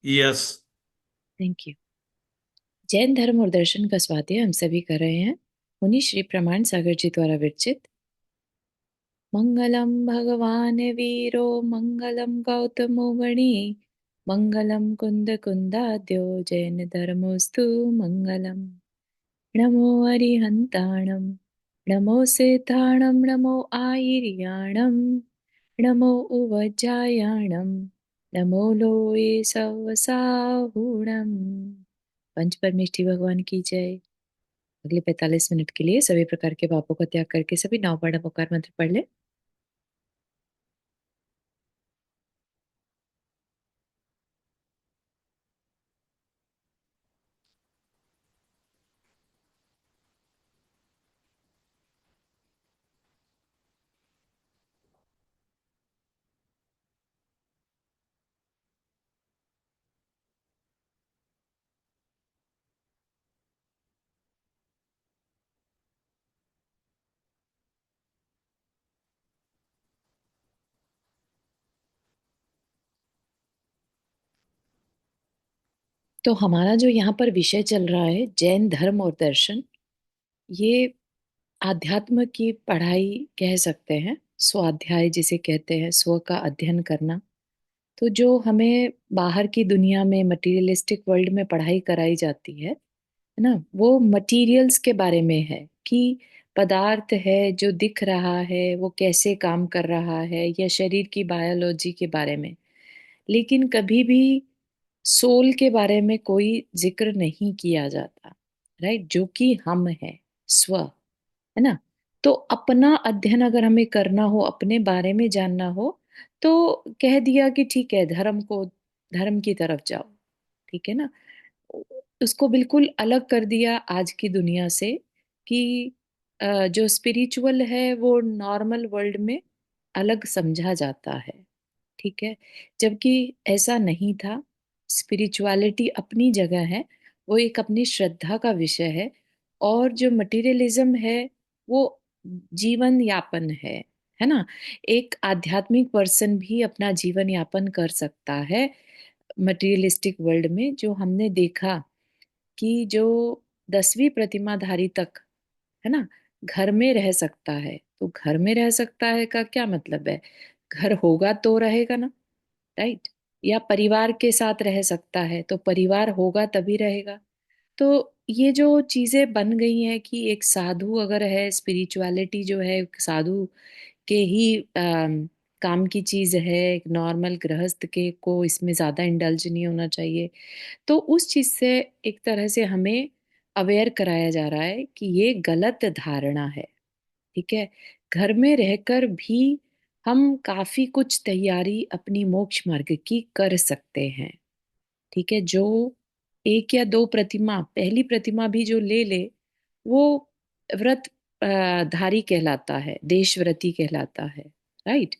Yes. Thank you. Jain धर्म और दर्शन का स्वाध्याय हम सभी कर रहे हैं। मुनि श्री प्रमाण सागर जी द्वारा विरचित। मंगलम भगवान वीरो मंगलम गौतमो गणी मंगलम कुंद कुंदाद्यो जैन धर्मोस्तु मंगलम। नमो अरिहंताणम नमो सेताणम नमो आयर्याणम नमो उवज्जायाणम नमो लोये सवसाहुणम। पंच परमेष्ठी भगवान की जय। अगले 45 मिनट के लिए सभी प्रकार के पापों का त्याग करके सभी नाव पाठ उपकार मंत्र पढ़ ले। तो हमारा जो यहाँ पर विषय चल रहा है जैन धर्म और दर्शन, ये आध्यात्म की पढ़ाई कह सकते हैं। स्वाध्याय जिसे कहते हैं, स्व का अध्ययन करना। तो जो हमें बाहर की दुनिया में मटेरियलिस्टिक वर्ल्ड में पढ़ाई कराई जाती है ना, वो मटेरियल्स के बारे में है कि पदार्थ है जो दिख रहा है वो कैसे काम कर रहा है, या शरीर की बायोलॉजी के बारे में। लेकिन कभी भी सोल के बारे में कोई जिक्र नहीं किया जाता। राइट, जो कि हम है, स्व, है ना। तो अपना अध्ययन अगर हमें करना हो, अपने बारे में जानना हो, तो कह दिया कि ठीक है, धर्म की तरफ जाओ। ठीक है ना। उसको बिल्कुल अलग कर दिया आज की दुनिया से कि जो स्पिरिचुअल है वो नॉर्मल वर्ल्ड में अलग समझा जाता है। ठीक है। जबकि ऐसा नहीं था। स्पिरिचुअलिटी अपनी जगह है, वो एक अपनी श्रद्धा का विषय है। और जो मटेरियलिज्म है वो जीवन यापन है ना। एक आध्यात्मिक पर्सन भी अपना जीवन यापन कर सकता है मटेरियलिस्टिक वर्ल्ड में। जो हमने देखा कि जो 10वीं प्रतिमाधारी तक, है ना, घर में रह सकता है। तो घर में रह सकता है का क्या मतलब है? घर होगा तो रहेगा ना। राइट। या परिवार के साथ रह सकता है, तो परिवार होगा तभी रहेगा। तो ये जो चीजें बन गई हैं कि एक साधु अगर है, स्पिरिचुअलिटी जो है एक साधु के ही काम की चीज है, एक नॉर्मल गृहस्थ के को इसमें ज्यादा इंडल्ज नहीं होना चाहिए। तो उस चीज से एक तरह से हमें अवेयर कराया जा रहा है कि ये गलत धारणा है। ठीक है। घर में रहकर भी हम काफी कुछ तैयारी अपनी मोक्ष मार्ग की कर सकते हैं। ठीक है। जो एक या दो प्रतिमा, पहली प्रतिमा भी जो ले ले, वो व्रत धारी कहलाता है, देशव्रती कहलाता है। राइट।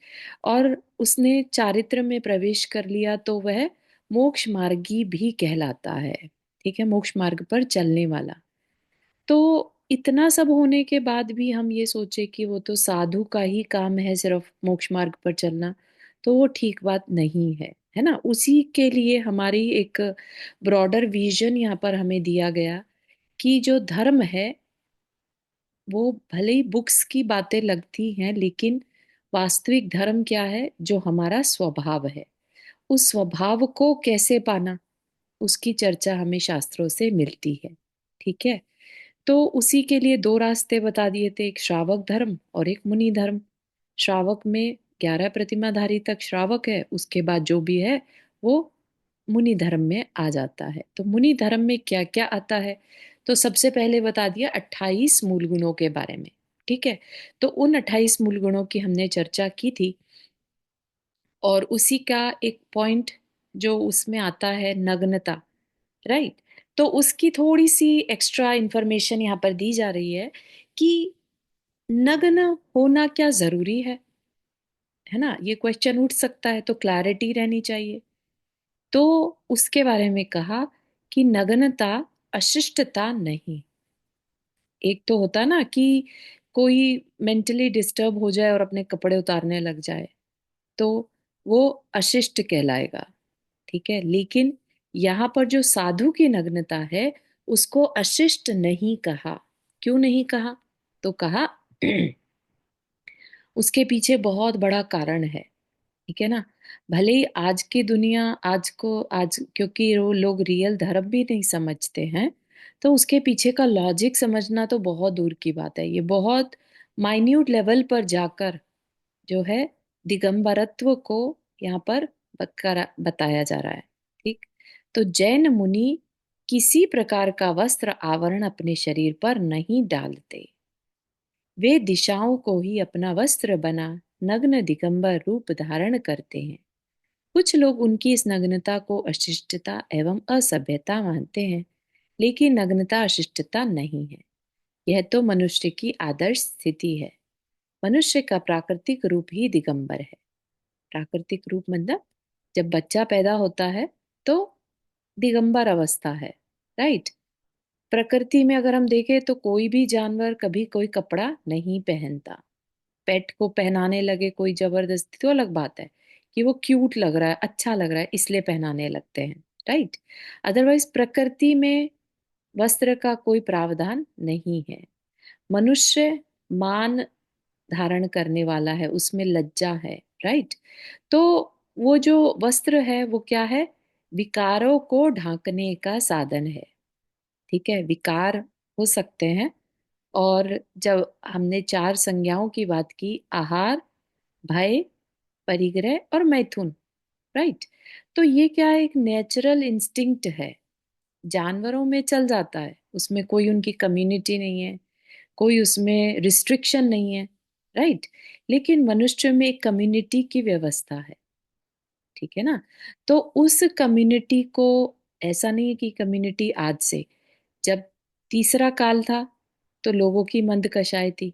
और उसने चारित्र में प्रवेश कर लिया तो वह मोक्ष मार्गी भी कहलाता है। ठीक है, मोक्ष मार्ग पर चलने वाला। तो इतना सब होने के बाद भी हम ये सोचे कि वो तो साधु का ही काम है सिर्फ मोक्ष मार्ग पर चलना, तो वो ठीक बात नहीं है ना। उसी के लिए हमारी एक ब्रॉडर विजन यहाँ पर हमें दिया गया कि जो धर्म है वो भले ही बुक्स की बातें लगती हैं, लेकिन वास्तविक धर्म क्या है? जो हमारा स्वभाव है, उस स्वभाव को कैसे पाना, उसकी चर्चा हमें शास्त्रों से मिलती है। ठीक है। तो उसी के लिए दो रास्ते बता दिए थे, एक श्रावक धर्म और एक मुनि धर्म। श्रावक में 11 प्रतिमाधारी तक श्रावक है, उसके बाद जो भी है वो मुनि धर्म में आ जाता है। तो मुनि धर्म में क्या क्या आता है? तो सबसे पहले बता दिया 28 मूल गुणों के बारे में। ठीक है। तो उन 28 मूल गुणों की हमने चर्चा की थी। और उसी का एक पॉइंट जो उसमें आता है, नग्नता। राइट। तो उसकी थोड़ी सी एक्स्ट्रा इंफॉर्मेशन यहाँ पर दी जा रही है कि नग्न होना क्या जरूरी है ना। ये क्वेश्चन उठ सकता है, तो क्लैरिटी रहनी चाहिए। तो उसके बारे में कहा कि नग्नता अशिष्टता नहीं। एक तो होता ना कि कोई मेंटली डिस्टर्ब हो जाए और अपने कपड़े उतारने लग जाए, तो वो अशिष्ट कहलाएगा। ठीक है। लेकिन यहाँ पर जो साधु की नग्नता है उसको अशिष्ट नहीं कहा। क्यों नहीं कहा? तो कहा उसके पीछे बहुत बड़ा कारण है। ठीक है ना? भले ही आज की दुनिया आज क्योंकि वो लोग रियल धर्म भी नहीं समझते हैं, तो उसके पीछे का लॉजिक समझना तो बहुत दूर की बात है। ये बहुत माइन्यूट लेवल पर जाकर जो है दिगंबरत्व को यहाँ पर बताया जा रहा है। ठीक। तो जैन मुनि किसी प्रकार का वस्त्र आवरण अपने शरीर पर नहीं डालते। वे दिशाओं को ही अपना वस्त्र बना नग्न दिगंबर रूप धारण करते हैं। कुछ लोग उनकी इस नग्नता को अशिष्टता एवं असभ्यता मानते हैं, लेकिन नग्नता अशिष्टता नहीं है। यह तो मनुष्य की आदर्श स्थिति है। मनुष्य का प्राकृतिक रूप ही दिगंबर है। प्राकृतिक रूप मतलब जब बच्चा पैदा होता है तो दिगंबर अवस्था है। राइट। प्रकृति में अगर हम देखें तो कोई भी जानवर कभी कोई कपड़ा नहीं पहनता। पेट को पहनाने लगे कोई जबरदस्ती तो अलग बात है कि वो क्यूट लग रहा है, अच्छा लग रहा है, इसलिए पहनाने लगते हैं। राइट। अदरवाइज प्रकृति में वस्त्र का कोई प्रावधान नहीं है। मनुष्य मान धारण करने वाला है, उसमें लज्जा है। राइट। तो वो जो वस्त्र है वो क्या है? विकारों को ढांकने का साधन है। ठीक है, विकार हो सकते हैं। और जब हमने चार संज्ञाओं की बात की, आहार, भय, परिग्रह और मैथुन। राइट। तो ये क्या है? एक नेचुरल इंस्टिंक्ट है, जानवरों में चल जाता है, उसमें कोई उनकी कम्युनिटी नहीं है, कोई उसमें रिस्ट्रिक्शन नहीं है। राइट। लेकिन मनुष्य में एक कम्युनिटी की व्यवस्था है। ठीक है ना? तो उस कम्युनिटी को, ऐसा नहीं है कि कम्युनिटी आज से, जब तीसरा काल था तो लोगों की मंदकशाई थी।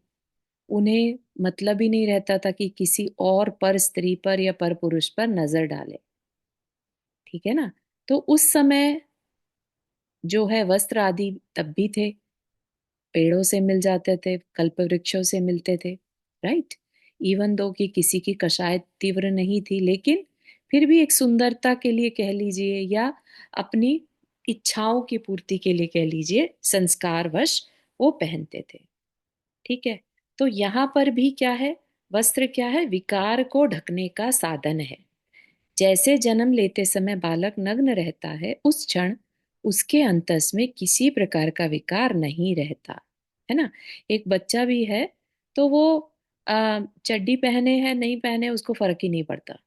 उन्हें मतलब ही नहीं रहता था कि किसी और पर स्त्री पर या पर पुरुष पर नजर डाले। ठीक है ना? तो उस समय जो है वस्त्र आदि तब भी थे, पेड़ों से मिल जाते थे, कल्प वृक्षों से मिलते थे। राइट। इवन दो कि किसी की कषाय तीव्र नहीं थी, लेकिन फिर भी एक सुंदरता के लिए कह लीजिए या अपनी इच्छाओं की पूर्ति के लिए कह लीजिए, संस्कारवश वो पहनते थे। ठीक है। तो यहाँ पर भी क्या है? वस्त्र क्या है? विकार को ढकने का साधन है। जैसे जन्म लेते समय बालक नग्न रहता है, उस क्षण उसके अंतस में किसी प्रकार का विकार नहीं रहता है ना। एक बच्चा भी है तो वो चड्डी पहने है नहीं पहने उसको फर्क ही नहीं पड़ता।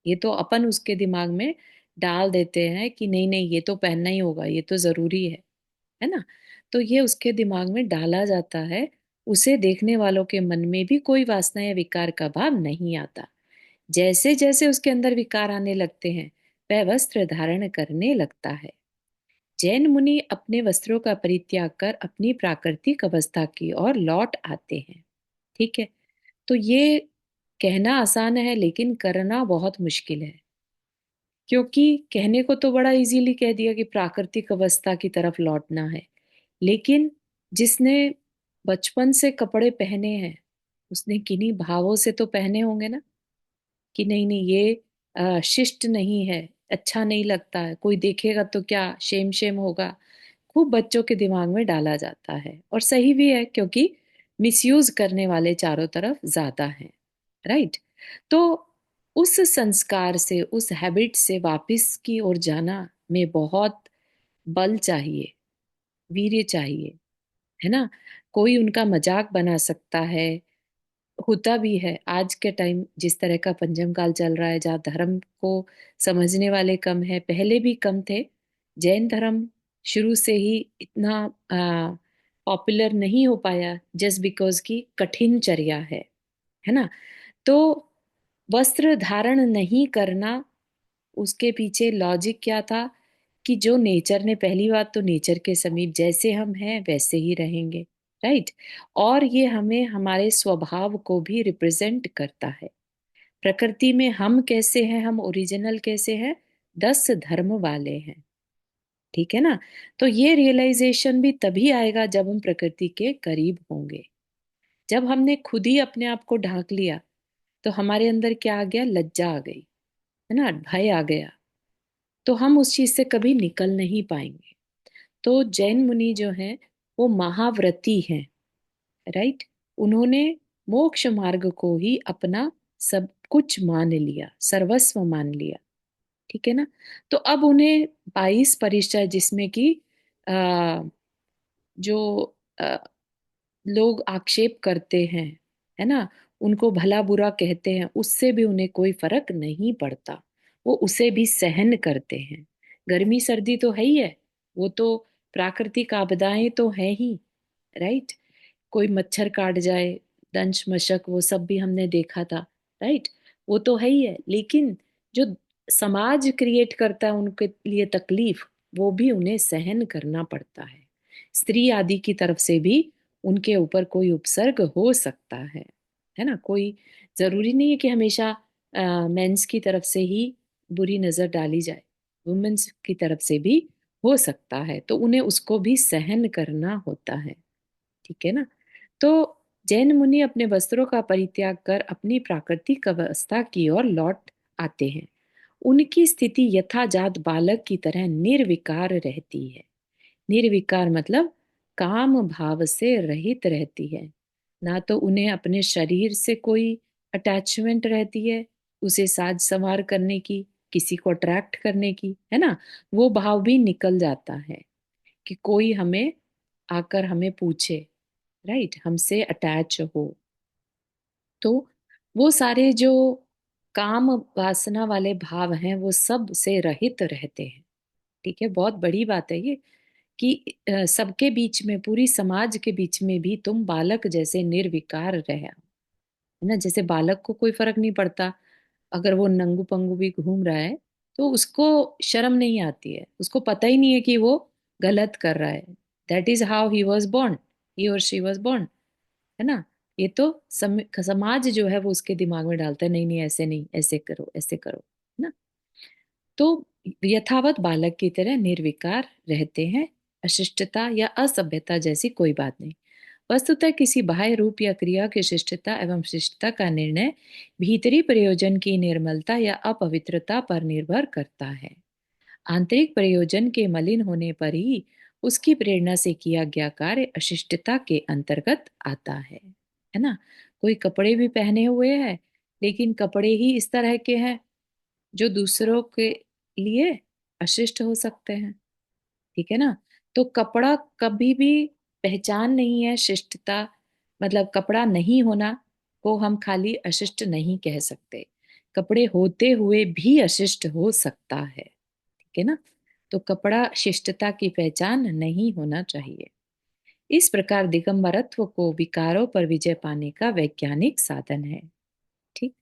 ये तो अपन उसके दिमाग में डाल देते हैं कि नहीं नहीं ये तो पहनना ही होगा, ये तो जरूरी है ना। तो ये उसके दिमाग में डाला जाता है। उसे देखने वालों के मन में भी कोई वासना या विकार का भाव नहीं आता। जैसे जैसे उसके अंदर विकार आने लगते हैं, वह वस्त्र धारण करने लगता है। जैन मुनि अपने वस्त्रों का परित्याग कर अपनी प्राकृतिक अवस्था की ओर लौट आते हैं। ठीक है। तो ये कहना आसान है लेकिन करना बहुत मुश्किल है। क्योंकि कहने को तो बड़ा इजीली कह दिया कि प्राकृतिक अवस्था की तरफ लौटना है, लेकिन जिसने बचपन से कपड़े पहने हैं उसने किन्हीं भावों से तो पहने होंगे ना, कि नहीं नहीं ये शिष्ट नहीं है, अच्छा नहीं लगता है, कोई देखेगा तो क्या शेम शेम होगा। खूब बच्चों के दिमाग में डाला जाता है और सही भी है, क्योंकि मिसयूज करने वाले चारों तरफ ज्यादा हैं। राइट। तो उस संस्कार से, उस हैबिट से वापस की ओर जाना में बहुत बल चाहिए, वीर्य चाहिए, है ना। कोई उनका मजाक बना सकता है, होता भी है। आज के टाइम जिस तरह का पंचम काल चल रहा है, जहाँ धर्म को समझने वाले कम है, पहले भी कम थे। जैन धर्म शुरू से ही इतना पॉपुलर नहीं हो पाया जस्ट बिकॉज की कठिन चर्या है ना। तो वस्त्र धारण नहीं करना, उसके पीछे लॉजिक क्या था? कि जो नेचर ने, पहली बात तो नेचर के समीप जैसे हम हैं वैसे ही रहेंगे। राइट। और ये हमें हमारे स्वभाव को भी रिप्रेजेंट करता है। प्रकृति में हम कैसे हैं, हम ओरिजिनल कैसे हैं, 10 धर्म वाले हैं। ठीक है ना। तो ये रियलाइजेशन भी तभी आएगा जब हम प्रकृति के करीब होंगे। जब हमने खुद ही अपने आप को ढांक लिया तो हमारे अंदर क्या आ गया? लज्जा आ गई, है ना, भय आ गया। तो हम उस चीज से कभी निकल नहीं पाएंगे। तो जैन मुनि जो हैं वो महाव्रती हैं, राइट। उन्होंने मोक्ष मार्ग को ही अपना सब कुछ मान लिया, सर्वस्व मान लिया, ठीक है ना। तो अब उन्हें 22 परिचय, जिसमें कि आ, जो लोग आक्षेप करते हैं, है ना, उनको भला बुरा कहते हैं, उससे भी उन्हें कोई फर्क नहीं पड़ता। वो उसे भी सहन करते हैं। गर्मी सर्दी तो है ही है, वो तो प्राकृतिक आपदाएं तो है ही, राइट। कोई मच्छर काट जाए, दंश मशक, वो सब भी हमने देखा था, राइट। वो तो है ही है, लेकिन जो समाज क्रिएट करता है उनके लिए तकलीफ, वो भी उन्हें सहन करना पड़ता है। स्त्री आदि की तरफ से भी उनके ऊपर कोई उपसर्ग हो सकता है ना। कोई जरूरी नहीं है कि हमेशा मेंस की तरफ से ही बुरी नजर डाली जाए, वुमेन्स की तरफ से भी हो सकता है, तो उन्हें उसको भी सहन करना होता है, ठीक है ना। तो जैन मुनि अपने वस्त्रों का परित्याग कर अपनी प्राकृतिक अवस्था की ओर लौट आते हैं। उनकी स्थिति यथाजात बालक की तरह निर्विकार रहती है। निर्विकार मतलब काम भाव से रहित रहती है। ना तो उन्हें अपने शरीर से कोई अटैचमेंट रहती है, उसे साज संवार करने की, किसी को अट्रैक्ट करने की, है ना। वो भाव भी निकल जाता है कि कोई हमें आकर हमें पूछे, राइट, हमसे अटैच हो। तो वो सारे जो काम वासना वाले भाव हैं वो सब से रहित रहते हैं, ठीक है। बहुत बड़ी बात है ये कि सबके बीच में, पूरी समाज के बीच में भी तुम बालक जैसे निर्विकार रहे, है ना। जैसे बालक को कोई फर्क नहीं पड़ता अगर वो नंगू पंगू भी घूम रहा है, तो उसको शर्म नहीं आती है, उसको पता ही नहीं है कि वो गलत कर रहा है। That is how he was born, he और शी वॉज बॉर्न, है ना। ये तो समाज जो है वो उसके दिमाग में डालता है, नहीं नहीं ऐसे नहीं, ऐसे करो, ऐसे करो, है ना। तो यथावत बालक की तरह निर्विकार रहते हैं। अशिष्टता या असभ्यता जैसी कोई बात नहीं। वस्तुतः किसी बाह्य रूप या क्रिया की शिष्टता एवं शिष्टता का निर्णय भीतरी प्रयोजन की निर्मलता या अपवित्रता पर निर्भर करता है। आंतरिक प्रयोजन के मलिन होने पर ही उसकी प्रेरणा से किया गया कार्य अशिष्टता के अंतर्गत आता है ना। कोई कपड़े भी पहने हुए है, लेकिन कपड़े ही इस तरह के हैं जो दूसरों के लिए अशिष्ट हो सकते हैं, ठीक है ना। तो कपड़ा कभी भी पहचान नहीं है शिष्टता, मतलब कपड़ा नहीं होना को हम खाली अशिष्ट नहीं कह सकते। कपड़े होते हुए भी अशिष्ट हो सकता है, ठीक है ना। तो कपड़ा शिष्टता की पहचान नहीं होना चाहिए। इस प्रकार दिगंबरत्व को विकारों पर विजय पाने का वैज्ञानिक साधन है, ठीक।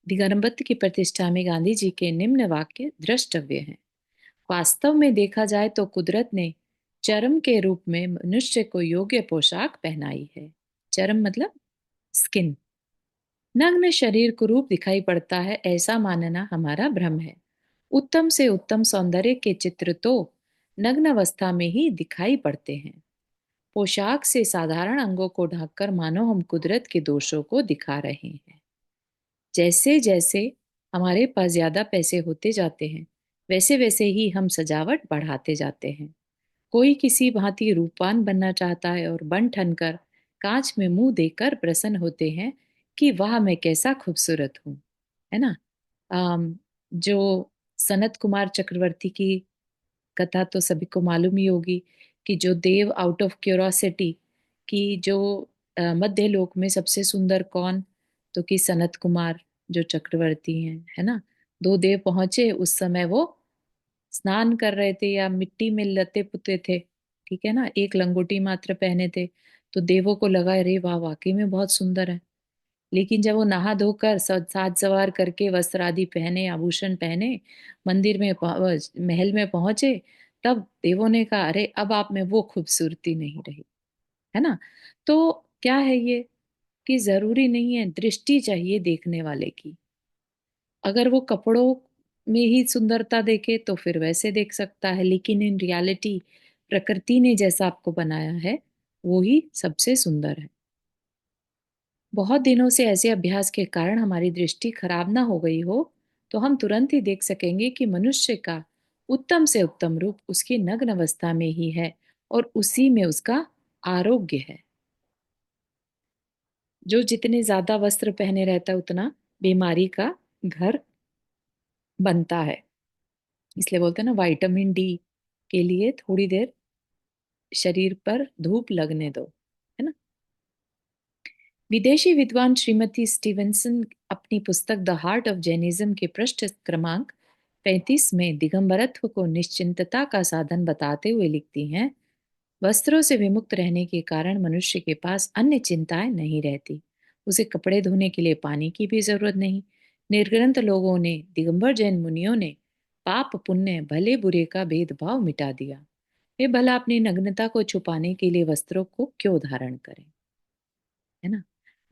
दिगंबरत्व की प्रतिष्ठा में गांधी जी के निम्न वाक्य द्रष्टव्य हैं। वास्तव में देखा जाए तो कुदरत ने चर्म के रूप में मनुष्य को योग्य पोशाक पहनाई है। चर्म मतलब स्किन। नग्न शरीर कुरूप दिखाई पड़ता है ऐसा मानना हमारा भ्रम है। उत्तम से उत्तम सौंदर्य के चित्र तो नग्न अवस्था में ही दिखाई पड़ते हैं। पोशाक से साधारण अंगों को ढककर मानो हम कुदरत के दोषों को दिखा रहे हैं। जैसे जैसे हमारे पास ज्यादा पैसे होते जाते हैं, वैसे वैसे ही हम सजावट बढ़ाते जाते हैं। कोई किसी भांति रूपवान बनना चाहता है और बन ठनकर कांच में मुंह देकर प्रसन्न होते हैं कि वाह मैं कैसा खूबसूरत हूँ, है ना। जो सनत कुमार चक्रवर्ती की कथा तो सभी को मालूम ही होगी कि जो देव आउट ऑफ क्यूरोसिटी कि जो मध्य लोक में सबसे सुंदर कौन, तो कि सनत कुमार जो चक्रवर्ती हैं, है ना। दो देव पहुंचे, उस समय वो स्नान कर रहे थे या मिट्टी में लते पुते थे, ठीक है ना, एक लंगोटी मात्र पहने थे। तो देवों को लगा अरे वाह वाकई में बहुत सुंदर है। लेकिन जब वो नहा धोकर साज सवार करके वस्त्र आदि पहने, आभूषण पहने, मंदिर में महल में पहुंचे, तब देवों ने कहा अरे अब आप में वो खूबसूरती नहीं रही, है ना। तो क्या है ये कि जरूरी नहीं है, दृष्टि चाहिए देखने वाले की। अगर वो कपड़ों में ही सुंदरता देखे तो फिर वैसे देख सकता है, लेकिन इन रियलिटी प्रकृति ने जैसा आपको बनाया है वो ही सबसे सुंदर है। बहुत दिनों से ऐसे अभ्यास के कारण हमारी दृष्टि खराब ना हो गई हो, तो हम तुरंत ही देख सकेंगे कि मनुष्य का उत्तम से उत्तम रूप उसकी नग्न अवस्था में ही है और उसी में उसका आरोग्य है। जो जितने ज्यादा वस्त्र पहने रहता है उतना बीमारी का घर बनता है। इसलिए बोलते हैं ना, विटामिन डी के लिए थोड़ी देर शरीर पर धूप लगने दो, है ना। विदेशी विद्वान श्रीमती स्टीवेंसन अपनी पुस्तक द हार्ट ऑफ जैनिज्म के पृष्ठ क्रमांक 35 में दिगंबरत्व को निश्चिंतता का साधन बताते हुए लिखती हैं, वस्त्रों से विमुक्त रहने के कारण मनुष्य के पास अन्य चिंताएं नहीं रहती। उसे कपड़े धोने के लिए पानी की भी जरूरत नहीं। निर्ग्रंथ लोगों ने, दिगंबर जैन मुनियों ने पाप पुण्य भले बुरे का भेदभाव मिटा दिया। वे भला अपनी नग्नता को छुपाने के लिए वस्त्रों को क्यों धारण करें, है ना।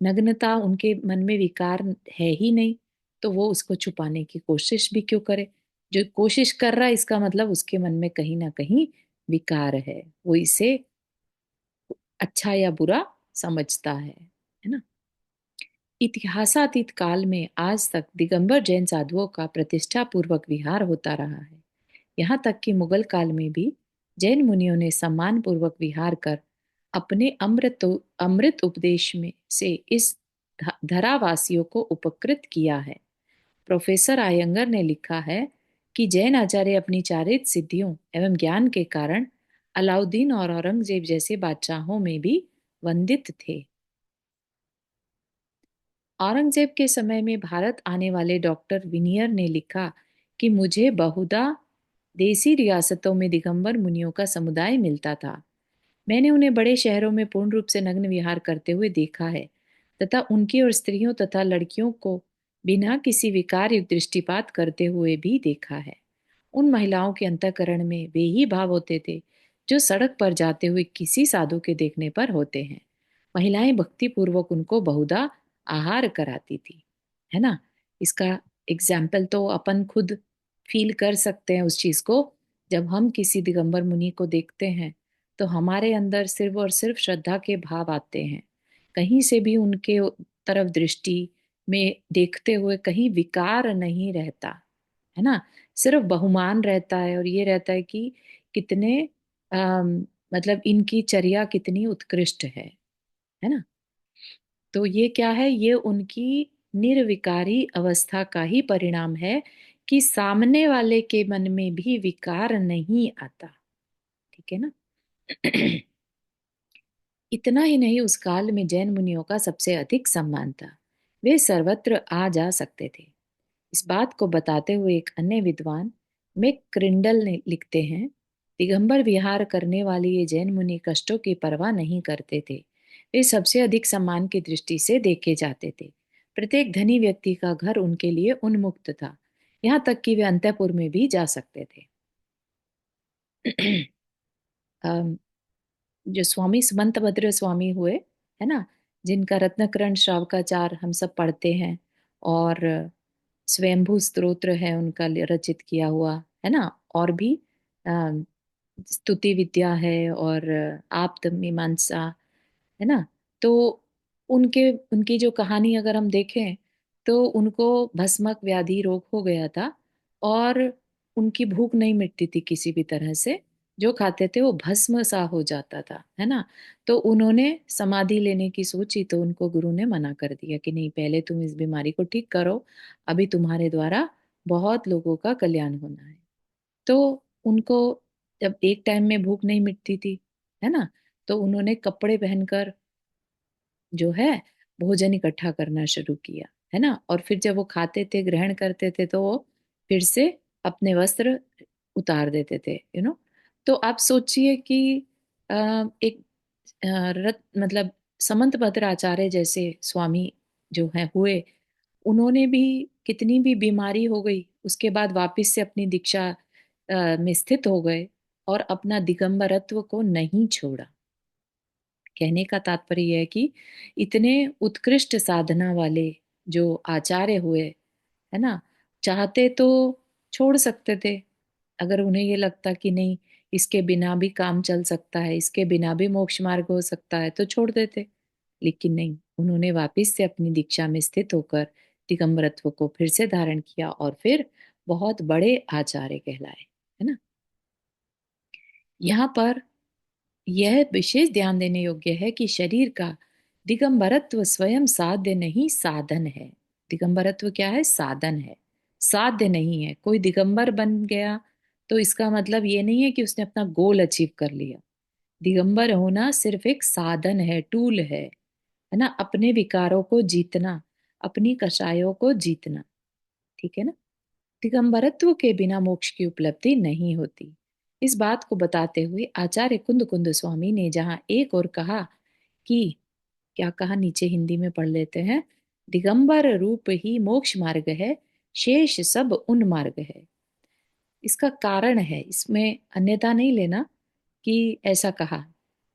नग्नता उनके मन में विकार है ही नहीं, तो वो उसको छुपाने की कोशिश भी क्यों करे। जो कोशिश कर रहा है इसका मतलब उसके मन में कहीं ना कहीं विकार है, वो इसे अच्छा या बुरा समझता है ना। इतिहासातीत काल में आज तक दिगंबर जैन साधुओं का प्रतिष्ठा पूर्वक विहार होता रहा है। यहाँ तक कि मुगल काल में भी जैन मुनियों ने सम्मान पूर्वक विहार कर अपने अमृत उपदेश में से इस धरावासियों को उपकृत किया है। प्रोफेसर आयंगर ने लिखा है कि जैन आचार्य अपनी चारित्र सिद्धियों एवं ज्ञान के कारण अलाउद्दीन और औरंगजेब जैसे बादशाहों में भी वंदित थे। औरंगजेब के समय में भारत आने वाले डॉक्टर विनियर ने लिखा कि मुझे बहुधा देसी रियासतों में दिगंबर मुनियों का समुदाय मिलता था। मैंने उन्हें बड़े शहरों में पूर्ण रूप से नग्न विहार करते हुए देखा है तथा उनकी और स्त्रियों तथा लड़कियों को बिना किसी विकार युक्त दृष्टिपात करते हुए भी देखा है। उन महिलाओं के अंतःकरण में वे ही भाव होते थे जो सड़क पर जाते हुए किसी साधु के देखने पर होते हैं। महिलाएं भक्ति पूर्वक उनको बहुधा आहार कराती थी, है ना। इसका एग्जाम्पल तो अपन खुद फील कर सकते हैं उस चीज को। जब हम किसी दिगंबर मुनि को देखते हैं तो हमारे अंदर सिर्फ और सिर्फ श्रद्धा के भाव आते हैं। कहीं से भी उनके तरफ दृष्टि में देखते हुए कहीं विकार नहीं रहता, है ना। सिर्फ बहुमान रहता है और ये रहता है कि कितने मतलब इनकी चर्या कितनी उत्कृष्ट है ना। तो ये क्या है, ये उनकी निर्विकारी अवस्था का ही परिणाम है कि सामने वाले के मन में भी विकार नहीं आता, ठीक है ना। इतना ही नहीं, उस काल में जैन मुनियों का सबसे अधिक सम्मान था। वे सर्वत्र आ जा सकते थे। इस बात को बताते हुए एक अन्य विद्वान मैक क्रिंडल ने लिखते हैं, दिगंबर विहार करने वाले ये जैन मुनि कष्टों की परवाह नहीं करते थे। वे सबसे अधिक सम्मान की दृष्टि से देखे जाते थे। प्रत्येक धनी व्यक्ति का घर उनके लिए उन्मुक्त था, यहाँ तक कि वे अंतःपुर में भी जा सकते थे। अम, जो स्वामी सुमंतभद्र स्वामी हुए, है ना, जिनका रत्नकरण श्रावकाचार हम सब पढ़ते हैं, और स्वयंभू स्तोत्र है उनका रचित किया हुआ, है ना। और भी अ, स्तुति विद्या है और आप्त मीमांसा, है ना। तो उनके उनकी जो कहानी अगर हम देखें तो उनको भस्मक व्याधि रोग हो गया था और उनकी भूख नहीं मिटती थी किसी भी तरह से। जो खाते थे वो भस्म सा हो जाता था, है ना। तो उन्होंने समाधि लेने की सोची तो उनको गुरु ने मना कर दिया कि नहीं, पहले तुम इस बीमारी को ठीक करो, अभी तुम्हारे द्वारा बहुत लोगों का कल्याण होना है। तो उनको जब एक टाइम में भूख नहीं मिटती थी, है ना, तो उन्होंने कपड़े पहनकर जो है भोजन इकट्ठा करना शुरू किया, है ना। और फिर जब वो खाते थे, ग्रहण करते थे, तो वो फिर से अपने वस्त्र उतार देते थे, तो आप सोचिए कि एक रत मतलब समंत भद्र आचार्य जैसे स्वामी जो है हुए, उन्होंने भी कितनी भी बीमारी हो गई उसके बाद वापस से अपनी दीक्षा में स्थित हो गए और अपना दिगंबरत्व को नहीं छोड़ा। कहने का तात्पर्य यह है कि इतने उत्कृष्ट साधना वाले जो आचार्य हुए, है ना, चाहते तो छोड़ सकते थे। अगर उन्हें ये लगता कि नहीं, इसके बिना भी काम चल सकता है, इसके बिना भी मोक्ष मार्ग हो सकता है, तो छोड़ देते। लेकिन नहीं, उन्होंने वापस से अपनी दीक्षा में स्थित होकर दिगंबरत्व को फिर से धारण किया और फिर बहुत बड़े आचार्य कहलाए, है ना। यहाँ पर यह विशेष ध्यान देने योग्य है कि शरीर का दिगंबरत्व स्वयं साध्य नहीं, साधन है। दिगंबरत्व क्या है? साधन है, साध्य नहीं है। कोई दिगंबर बन गया तो इसका मतलब ये नहीं है कि उसने अपना गोल अचीव कर लिया। दिगंबर होना सिर्फ एक साधन है, टूल है ना, अपने विकारों को जीतना, अपनी कषायों को जीतना। ठीक है ना। दिगंबरत्व के बिना मोक्ष की उपलब्धि नहीं होती। इस बात को बताते हुए आचार्य कुंद कुंद स्वामी ने जहां एक और कहा कि, क्या कहा नीचे हिंदी में पढ़ लेते हैं, दिगंबर रूप ही मोक्ष मार्ग है, शेष सब उन मार्ग है। इसका कारण है, इसमें अन्यथा नहीं लेना कि ऐसा कहा।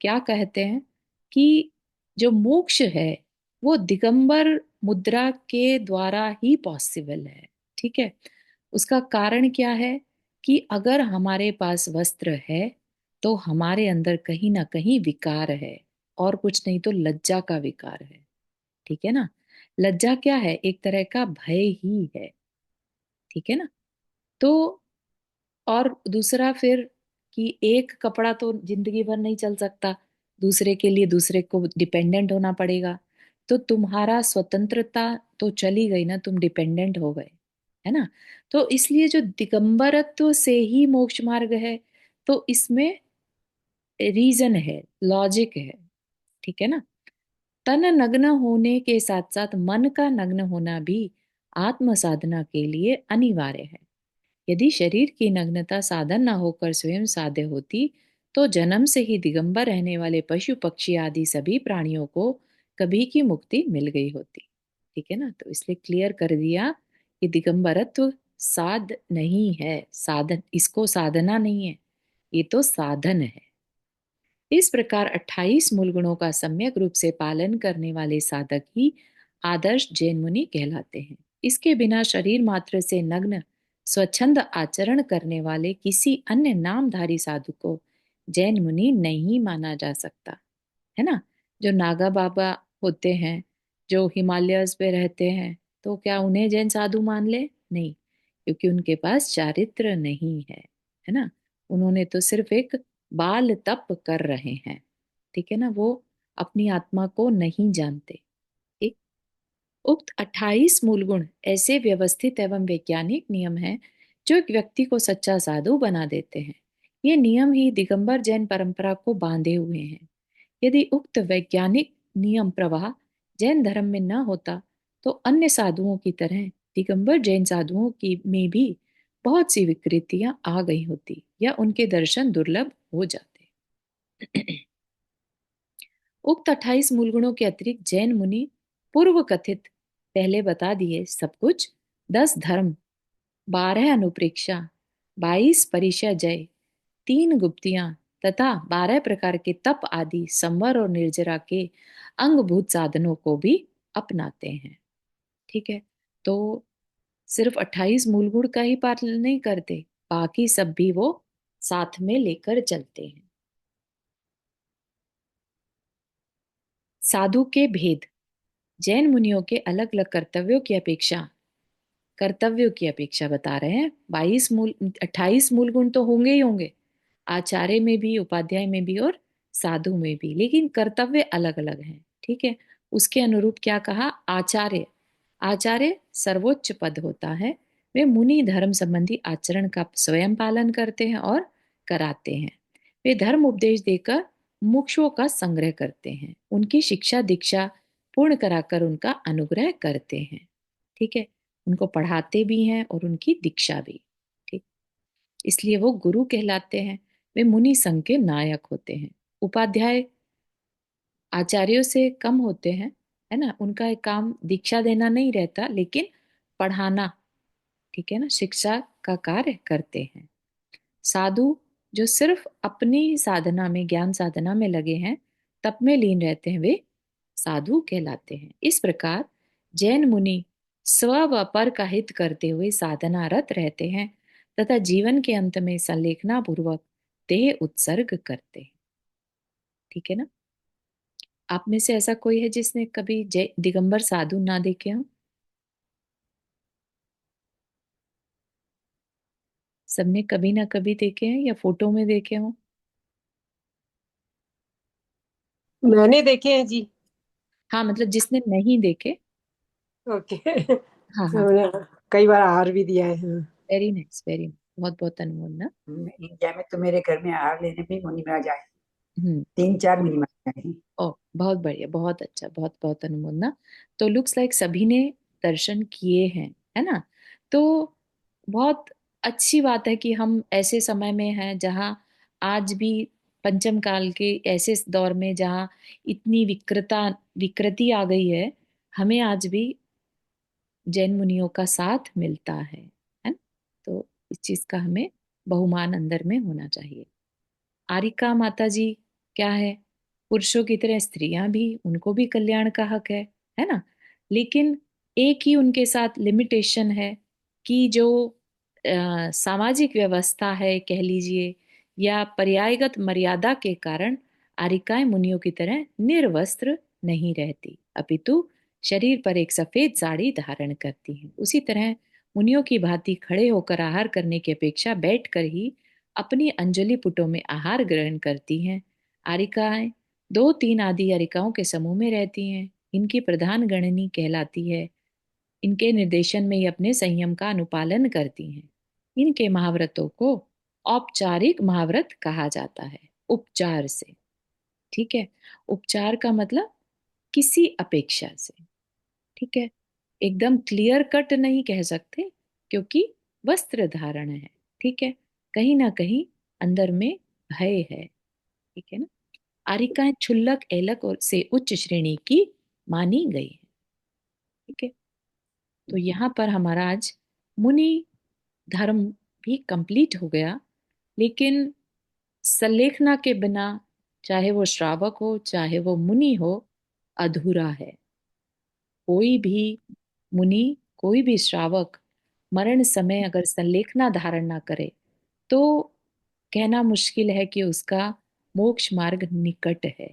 क्या कहते हैं कि जो मोक्ष है वो दिगंबर मुद्रा के द्वारा ही पॉसिबल है। ठीक है। उसका कारण क्या है कि अगर हमारे पास वस्त्र है तो हमारे अंदर कहीं ना कहीं विकार है, और कुछ नहीं तो लज्जा का विकार है। ठीक है ना। लज्जा क्या है? एक तरह का भय ही है। ठीक है ना। तो और दूसरा फिर कि एक कपड़ा तो जिंदगी भर नहीं चल सकता, दूसरे के लिए दूसरे को डिपेंडेंट होना पड़ेगा। तो तुम्हारा स्वतंत्रता तो चली गई ना, तुम डिपेंडेंट हो गए, है ना। तो इसलिए जो दिगंबरत्व से ही मोक्ष मार्ग है, तो इसमें रीजन है, लॉजिक है। ठीक है ना। तन नग्न होने के साथ साथ मन का नग्न होना भी आत्म साधना के लिए अनिवार्य है। यदि शरीर की नग्नता साधन न होकर स्वयं साध्य होती तो जन्म से ही दिगंबर रहने वाले पशु पक्षी आदि सभी प्राणियों को कभी की मुक्ति मिल गई होती। ठीक है ना। तो इसलिए क्लियर कर दिया कि दिगंबरत्व साध नहीं है, साधन, इसको साधना नहीं है, ये तो साधन है। इस प्रकार 28 मूल गुणों का सम्यक रूप से पालन करने वाले साधक ही आदर्श जैन मुनि कहलाते हैं। इसके बिना शरीर मात्र से नग्न स्वच्छंद आचरण करने वाले किसी अन्य नामधारी साधु को जैन मुनि नहीं माना जा सकता, है ना। जो नागा बाबा होते हैं, जो हिमालयस पे रहते हैं, तो क्या उन्हें जैन साधु मान ले? नहीं, क्योंकि उनके पास चारित्र नहीं है ना। उन्होंने तो सिर्फ एक बाल तप कर रहे हैं। ठीक है ना। वो अपनी आत्मा को नहीं जानते। ठीक। उक्त 28 मूल गुण ऐसे व्यवस्थित एवं वैज्ञानिक नियम हैं जो एक व्यक्ति को सच्चा साधु बना देते हैं। ये नियम ही दिगंबर जैन परंपरा को बांधे हुए हैं। यदि उक्त वैज्ञानिक नियम प्रवाह जैन धर्म में न होता तो अन्य साधुओं की तरह दिगंबर जैन साधुओं की में भी बहुत सी विकृतियां आ गई होती या उनके दर्शन दुर्लभ हो जाते। उक्त 28 मूल गुणों के अतिरिक्त जैन मुनि पूर्व कथित, पहले बता दिए सब कुछ, 10 धर्म, 12 अनुप्रेक्षा, 22 परिचय, 3 गुप्तियां तथा 12 प्रकार के तप आदि संवर और निर्जरा के अंगभूत साधनों को भी अपनाते हैं। ठीक है। तो सिर्फ 28 मूल गुण का ही पालन नहीं करते, बाकी सब भी वो साथ में लेकर चलते हैं। साधु के भेद। जैन मुनियों के अलग अलग कर्तव्यों की अपेक्षा बता रहे हैं। 28 मूल गुण तो होंगे ही होंगे, आचार्य में भी, उपाध्याय में भी और साधु में भी, लेकिन कर्तव्य अलग अलग हैं। ठीक है। उसके अनुरूप क्या कहा? आचार्य, आचार्य सर्वोच्च पद होता है। वे मुनि धर्म संबंधी आचरण का स्वयं पालन करते हैं और कराते हैं। वे धर्म उपदेश देकर मुक्षुओं का संग्रह करते हैं, उनकी शिक्षा दीक्षा पूर्ण कराकर उनका अनुग्रह करते हैं। ठीक है। उनको पढ़ाते भी हैं और उनकी दीक्षा भी। ठीक। इसलिए वो गुरु कहलाते हैं। वे मुनि संघ के नायक होते हैं। उपाध्याय आचार्यों से कम होते हैं, है ना। उनका एक काम दीक्षा देना नहीं रहता, लेकिन पढ़ाना, ठीक है ना, शिक्षा का कार्य करते हैं। साधु जो सिर्फ अपनी साधना में, ज्ञान साधना में लगे हैं, तप में लीन रहते हैं, वे साधु कहलाते हैं। इस प्रकार जैन मुनि स्व व पर का हित करते हुए साधनारत रहते हैं तथा जीवन के अंत में संलेखना पूर्वक देह उत्सर्ग करते हैं। ठीक है ना। आप में से ऐसा कोई है जिसने कभी जय दिगंबर साधु ना देखे हो? सबने कभी ना कभी देखे हैं या फोटो में देखे हो। मैंने देखे हैं जी। हाँ मतलब जिसने नहीं देखे। ओके। हाँ हाँ। हमने कई बार आहार भी दिया है, हाँ। Very nice, very. बहुत बहुत अनमोल ना। इंडिया में तो मेरे घर में आहार लेने में मिनिमम जाए, हम्म। 3-4 मिनिमम जाए। ओ बहुत बढ़िया, बहुत अच्छा, बहुत बहुत अनमोल ना। तो लुक्स लाइक सभी ने दर्शन किए हैं, है ना। तो बहुत अच्छी बात है कि हम ऐसे समय में हैं जहाँ आज भी पंचम काल के ऐसे दौर में जहाँ इतनी विकृति आ गई है, हमें आज भी जैन मुनियों का साथ मिलता है ना। तो इस चीज का हमें बहुमान अंदर में होना चाहिए। आरिका माता जी क्या है, पुरुषों की तरह स्त्रियां भी, उनको भी कल्याण का हक है ना। लेकिन एक ही उनके साथ लिमिटेशन है कि जो सामाजिक व्यवस्था है कह लीजिए, या पर्यायगत मर्यादा के कारण आरिकाएं मुनियों की तरह निर्वस्त्र नहीं रहती, अपितु शरीर पर एक सफेद साड़ी धारण करती हैं। उसी तरह मुनियों की भांति खड़े होकर आहार करने की अपेक्षा बैठकर ही अपनी अंजलि पुटों में आहार ग्रहण करती हैं। आरिकाएं दो तीन आदि अरिकाओं के समूह में रहती हैं। इनकी प्रधान गणनी कहलाती है। इनके निर्देशन में ये अपने संयम का अनुपालन करती हैं। इनके महाव्रतों को औपचारिक महाव्रत कहा जाता है, उपचार से। ठीक है। उपचार का मतलब किसी अपेक्षा से। ठीक है। एकदम क्लियर कट नहीं कह सकते, क्योंकि वस्त्र धारण है। ठीक है। कहीं ना कहीं अंदर में भय है। ठीक है ना। आरिकाएं क्षुल्लक एलक और से उच्च श्रेणी की मानी गई है। ठीक है। तो यहाँ पर हमारा आज मुनि धर्म भी कंप्लीट हो गया। लेकिन सल्लेखना के बिना, चाहे वो श्रावक हो चाहे वो मुनि हो, अधूरा है। कोई भी मुनि, कोई भी श्रावक मरण समय अगर संलेखना धारण ना करे तो कहना मुश्किल है कि उसका मोक्ष मार्ग निकट है।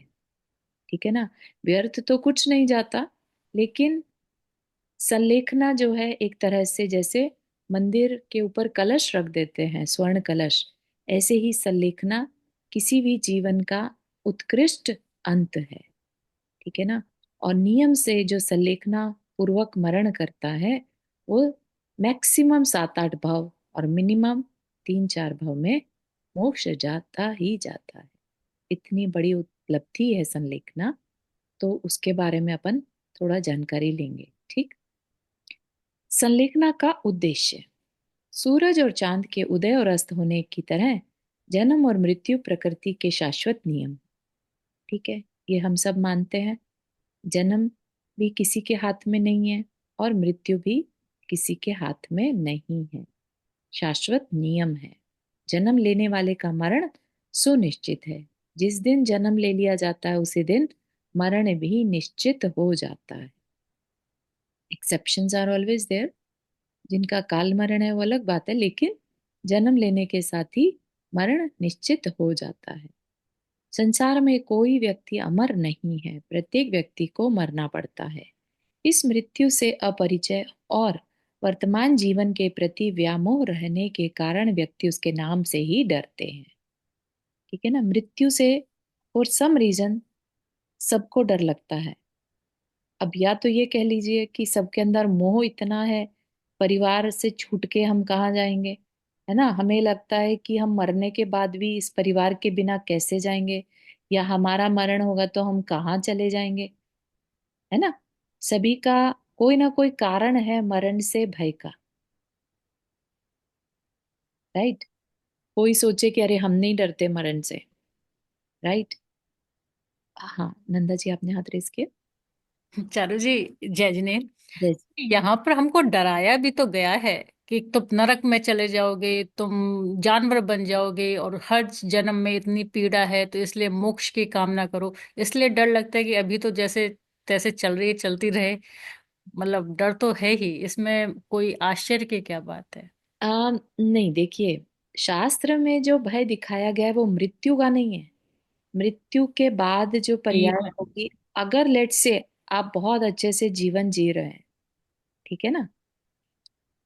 ठीक है ना। व्यर्थ तो कुछ नहीं जाता, लेकिन संलेखना जो है एक तरह से जैसे मंदिर के ऊपर कलश रख देते हैं, स्वर्ण कलश, ऐसे ही संलेखना किसी भी जीवन का उत्कृष्ट अंत है। ठीक है ना। और नियम से जो संलेखना पूर्वक मरण करता है, वो मैक्सिमम 7-8 भव और मिनिमम 3-4 भव में मोक्ष जाता ही जाता है। इतनी बड़ी उपलब्धि है संलेखना। तो उसके बारे में अपन थोड़ा जानकारी लेंगे। ठीक। संलेखना का उद्देश्य, सूरज और चांद के उदय और अस्त होने की तरह जन्म और मृत्यु प्रकृति के शाश्वत नियम। ठीक है। ये हम सब मानते हैं। जन्म भी किसी के हाथ में नहीं है और मृत्यु भी किसी के हाथ में नहीं है, शाश्वत नियम है। जन्म लेने वाले का मरण सुनिश्चित है। जिस दिन जन्म ले लिया जाता है उसी दिन मरण भी निश्चित हो जाता है। Exceptions are always there. जिनका काल मरण है वो अलग बात है, लेकिन जन्म लेने के साथ ही मरण निश्चित हो जाता है। संसार में कोई व्यक्ति अमर नहीं है, प्रत्येक व्यक्ति को मरना पड़ता है। इस मृत्यु से अपरिचय और वर्तमान जीवन के प्रति व्यामोह रहने के कारण व्यक्ति उसके नाम से ही डरते हैं। ठीक है ना। मृत्यु से फॉर सम रीजन सबको डर लगता है। अब या तो ये कह लीजिए कि सबके अंदर मोह इतना है, परिवार से छूट के हम कहाँ जाएंगे, है ना। हमें लगता है कि हम मरने के बाद भी इस परिवार के बिना कैसे जाएंगे, या हमारा मरण होगा तो हम कहाँ चले जाएंगे, है ना। सभी का कोई ना कोई कारण है मरण से भय का। राइट। कोई सोचे कि अरे हम नहीं डरते मरण से। राइट। हाँ नंदा जी, आपने हाथ रेस किया। चारू जी, जय जिनेन्द्र। जय। यहाँ पर हमको डराया भी तो गया है कि तुम नरक में चले जाओगे, तुम जानवर बन जाओगे, और हर जन्म में इतनी पीड़ा है, तो इसलिए मोक्ष की कामना करो। इसलिए डर लगता है कि अभी तो जैसे तैसे चल रही है, चलती रहे। मतलब डर तो है ही, इसमें कोई आश्चर्य की क्या बात है। नहीं देखिए, शास्त्र में जो भय दिखाया गया है वो मृत्यु का नहीं है। मृत्यु के बाद जो पर्याय जीवन। होगी, अगर लेट से आप बहुत अच्छे से जीवन जी रहे हैं, ठीक है ना,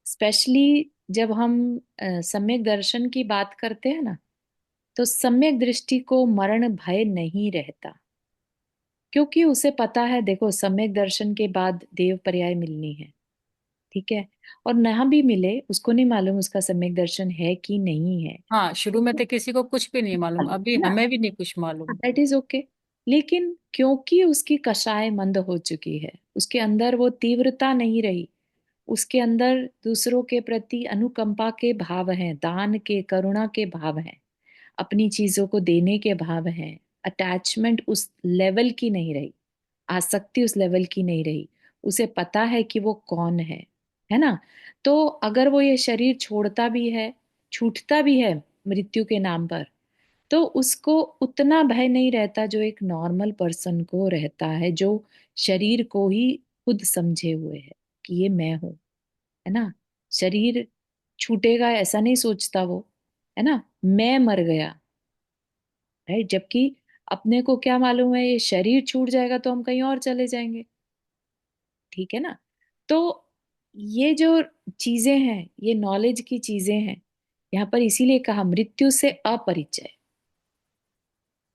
स्पेशली जब हम सम्यक दर्शन की बात करते हैं ना, तो सम्यक दृष्टि को मरण भय नहीं रहता, क्योंकि उसे पता है, देखो सम्यक दर्शन के बाद देव पर्याय मिलनी है। ठीक है। और ना भी मिले, उसको नहीं मालूम उसका सम्यक दर्शन है कि नहीं है। हाँ, शुरू में तो किसी को कुछ भी नहीं मालूम, मालूम अभी है ना। हमें भी नहीं कुछ मालूम। That is okay. लेकिन क्योंकि उसकी कषाय मंद हो चुकी है, उसके अंदर वो तीव्रता नहीं रही, उसके अंदर दूसरों के प्रति अनुकंपा के भाव हैं, दान के, करुणा के भाव हैं, अपनी चीजों को देने के भाव हैं, अटैचमेंट उस लेवल की नहीं रही, आसक्ति उस लेवल की नहीं रही। उसे पता है कि वो कौन है ना। तो अगर वो ये शरीर छोड़ता भी है, छूटता भी है मृत्यु के नाम पर, तो उसको उतना भय नहीं रहता जो एक नॉर्मल पर्सन को रहता है, जो शरीर को ही खुद समझे हुए है कि ये मैं हूं, है ना। शरीर छूटेगा ऐसा नहीं सोचता वो, है ना। मैं मर गया, राइट। जबकि अपने को क्या मालूम है, ये शरीर छूट जाएगा तो हम कहीं और चले जाएंगे। ठीक है ना। तो ये जो चीजें हैं, ये नॉलेज की चीजें हैं, यहाँ पर इसीलिए कहा मृत्यु से अपरिचय।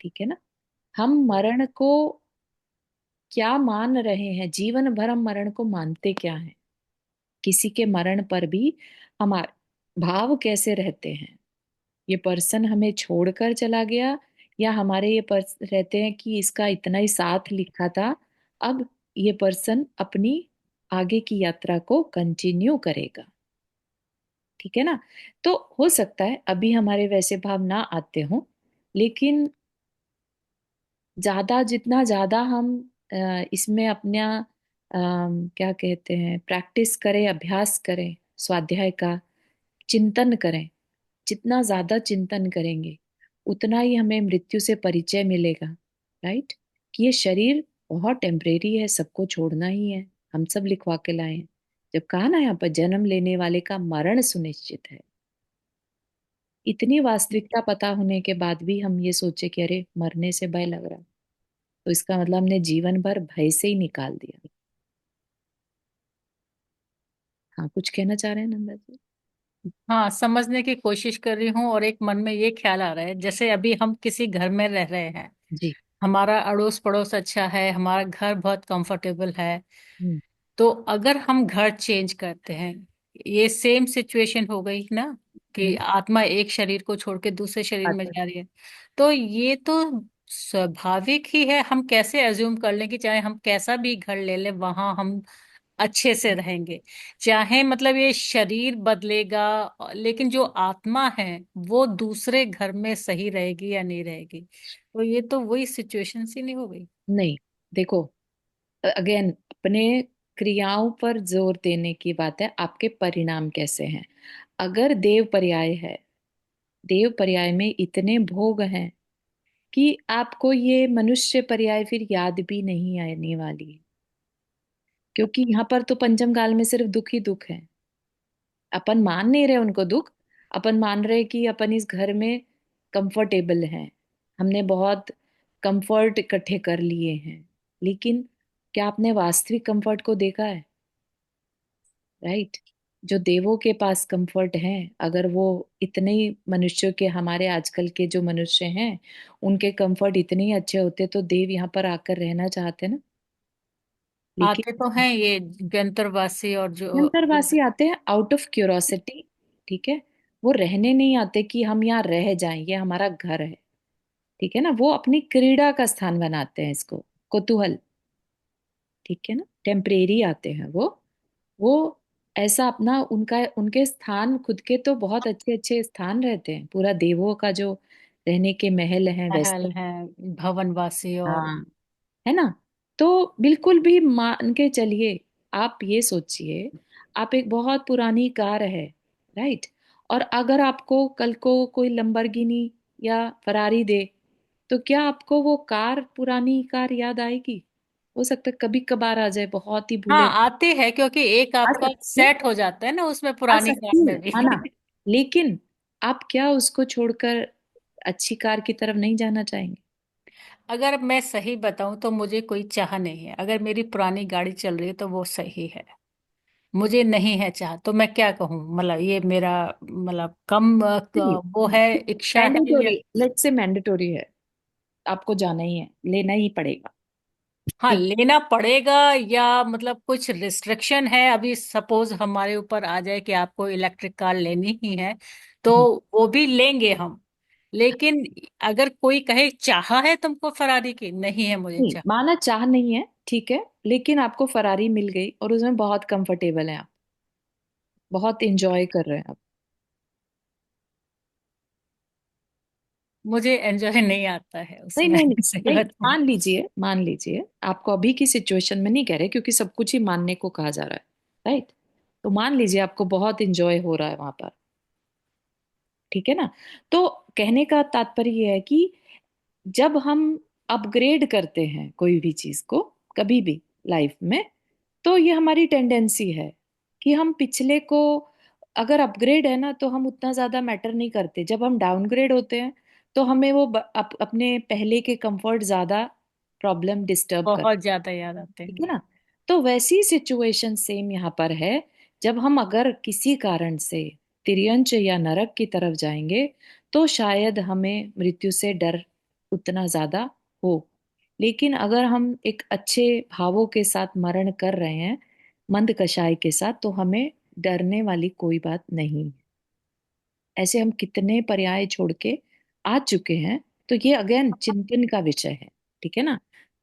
ठीक है ना। हम मरण को क्या मान रहे हैं, जीवन भर हम मरण को मानते क्या है, किसी के मरण पर भी हमारे भाव कैसे रहते हैं। ये पर्सन हमें छोड़कर चला गया, या हमारे ये पर्स रहते हैं कि इसका इतना ही साथ लिखा था, अब ये पर्सन अपनी आगे की यात्रा को कंटिन्यू करेगा। ठीक है ना। तो हो सकता है अभी हमारे वैसे भाव ना आते हों, लेकिन ज्यादा, जितना ज्यादा हम इसमें अपना क्या कहते हैं, प्रैक्टिस करें, अभ्यास करें, स्वाध्याय का चिंतन करें, जितना ज्यादा चिंतन करेंगे उतना ही हमें मृत्यु से परिचय मिलेगा। राइट। कि ये शरीर बहुत टेम्परेरी है, सबको छोड़ना ही है, हम सब लिखवा के लाए हैं। जब कहा ना यहाँ पर जन्म लेने वाले का मरण सुनिश्चित है, इतनी वास्तविकता पता होने के बाद भी हम ये सोचे कि अरे मरने से भय लग रहा, तो इसका मतलब हमने जीवन भर भय से ही निकाल दिया। हाँ, कुछ कहना चाह रहे हैं नंदा जी? हाँ, समझने की कोशिश कर रही हूँ, और एक मन में ये ख्याल आ रहा है, जैसे अभी हम किसी घर में रह रहे हैं, जी। हमारा अड़ोस पड़ोस अच्छा है, हमारा घर बहुत कंफर्टेबल है। हम्म। तो अगर हम घर चेंज करते हैं, ये सेम सिचुएशन हो गई ना, कि हम्म। आत्मा एक शरीर को छोड़ के दूसरे शरीर में आता है। जा रही है। तो ये तो स्वाभाविक ही है, हम कैसे अज्यूम कर लें कि चाहे हम कैसा भी घर ले लें, वहां हम अच्छे से रहेंगे। चाहे मतलब ये शरीर बदलेगा, लेकिन जो आत्मा है वो दूसरे घर में सही रहेगी या नहीं रहेगी। तो ये तो वही सिचुएशन सी नहीं हो गई। नहीं, देखो, अगेन अपने क्रियाओं पर जोर देने की बात है, आपके परिणाम कैसे हैं। अगर देव पर्याय है, देव पर्याय में इतने भोग हैं कि आपको ये मनुष्य पर्याय फिर याद भी नहीं आने वाली है, क्योंकि यहाँ पर तो पंचम काल में सिर्फ दुख ही दुख है। अपन मान नहीं रहे उनको दुख, अपन मान रहे कि अपन इस घर में कंफर्टेबल हैं, हमने बहुत कंफर्ट इकट्ठे कर लिए हैं। लेकिन क्या आपने वास्तविक कंफर्ट को देखा है? राइट। जो देवों के पास कंफर्ट है, अगर वो इतने ही मनुष्यों के, हमारे आजकल के जो मनुष्य हैं, उनके कंफर्ट इतने ही अच्छे होते तो देव यहाँ पर आकर रहना चाहते ना। लेकिन आते तो हैं ये व्यंतरवासी और जो। अंतरवासी आते हैं आउट ऑफ क्यूरोसिटी। ठीक है। वो रहने नहीं आते कि हम यहाँ रह जाएं, ये हमारा घर है। ठीक है ना। वो अपनी क्रीड़ा का स्थान बनाते हैं इसको, कुतूहल। ठीक है ना। टेम्परेरी आते हैं वो ऐसा अपना, उनका, उनके स्थान खुद के तो बहुत अच्छे अच्छे स्थान रहते हैं, पूरा देवों का जो रहने के महल हैं वैसे। महल है, भवनवासी और। हाँ, है ना। तो बिल्कुल भी मान के चलिए, आप ये सोचिए, आप एक बहुत पुरानी कार है, राइट, और अगर आपको कल को कोई लंबरगिनी या फरारी दे, तो क्या आपको वो कार, पुरानी कार याद आएगी? हो सकता है कभी कभार आ जाए, बहुत ही हाँ, भूले। आते हैं, क्योंकि एक आ आपका सकती है, सेट हो जाता है ना उसमें, आ पुरानी कार सकती है, में माना। भी। लेकिन आप क्या उसको छोड़कर अच्छी कार की तरफ नहीं जाना चाहेंगे? अगर मैं सही बताऊं तो मुझे कोई चाह नहीं है, अगर मेरी पुरानी गाड़ी चल रही है तो वो सही है। मुझे नहीं है चाह, तो मैं क्या कहूँ? मतलब ये मेरा मतलब कम वो है, इच्छा है या? मैंडेटोरी, लेट्स से मैंडेटोरी है, आपको जाना ही है, लेना ही पड़ेगा। हाँ, ठीक। लेना पड़ेगा, या मतलब कुछ रिस्ट्रिक्शन है? अभी सपोज हमारे ऊपर आ जाए कि आपको इलेक्ट्रिक कार लेनी ही है, तो हम्म, वो भी लेंगे हम। लेकिन अगर कोई कहे चाहा है तुमको फरारी की, नहीं है मुझे नहीं चाह। माना चाह नहीं है, ठीक है, लेकिन आपको फरारी मिल गई और उसमें बहुत कंफर्टेबल है आप, बहुत इंजॉय कर रहे हैं आप। मुझे एंजॉय नहीं आता है नहीं उसमें। नहीं नहीं सही नहीं, बताऊं। मान लीजिए, मान लीजिए, आपको अभी की सिचुएशन में नहीं कह रहे, क्योंकि सब कुछ ही मानने को कहा जा रहा है, राइट? तो मान लीजिए आपको बहुत इंजॉय हो रहा है वहां पर, ठीक है ना? तो कहने का तात्पर्य यह है कि जब हम अपग्रेड करते हैं कोई भी चीज को, कभी भी लाइफ में, तो ये हमारी टेंडेंसी है कि हम पिछले को, अगर अपग्रेड है ना तो हम उतना ज्यादा मैटर नहीं करते, जब हम डाउनग्रेड होते हैं तो हमें वो अपने पहले के कंफर्ट ज्यादा प्रॉब्लम डिस्टर्ब कर, बहुत ज्यादा याद आते ठीक है हैं। ना? तो वैसी सिचुएशन सेम यहाँ पर है। जब हम अगर किसी कारण से तिर्यंच या नरक की तरफ जाएंगे तो शायद हमें मृत्यु से डर उतना ज्यादा हो, लेकिन अगर हम एक अच्छे भावों के साथ मरण कर रहे हैं, मंद कषाय के साथ, तो हमें डरने वाली कोई बात नहीं। ऐसे हम कितने पर्याय छोड़ के आ चुके हैं। तो ये अगेन चिंतन का विषय है, ठीक है ना?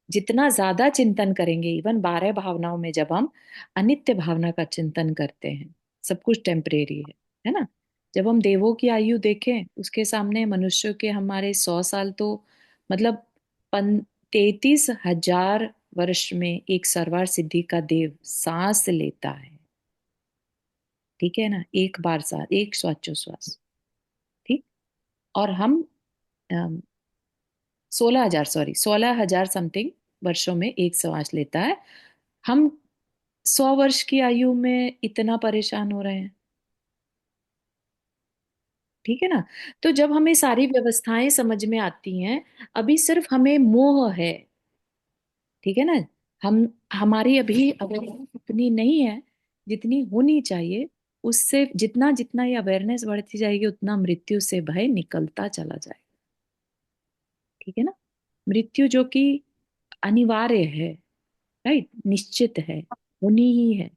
जितना ज्यादा चिंतन करेंगे, इवन 12 भावनाओं में जब हम अनित्य भावना का चिंतन करते हैं, सब कुछ टेम्परेरी है ना? जब हम देवों की आयु देखें, उसके सामने मनुष्य के हमारे 100 साल तो मतलब 33,000 वर्ष में एक सर्वार सिद्धि का देव सांस लेता है, ठीक है ना? एक बार सांस, एक श्वासोच्छ्वास, ठीक। और हम 16,000, सॉरी, 16,000 समथिंग वर्षों में एक श्वास लेता है। हम 100 वर्ष की आयु में इतना परेशान हो रहे हैं, ठीक है ना? तो जब हमें सारी व्यवस्थाएं समझ में आती हैं, अभी सिर्फ हमें मोह है, ठीक है ना? हम, हमारी अभी अवेयरनेस उतनी नहीं है जितनी होनी चाहिए। उससे जितना जितना ये अवेयरनेस बढ़ती जाएगी, उतना मृत्यु से भय निकलता चला जाएगा, ठीक है ना? मृत्यु जो कि अनिवार्य है, राइट, निश्चित है, होनी ही है,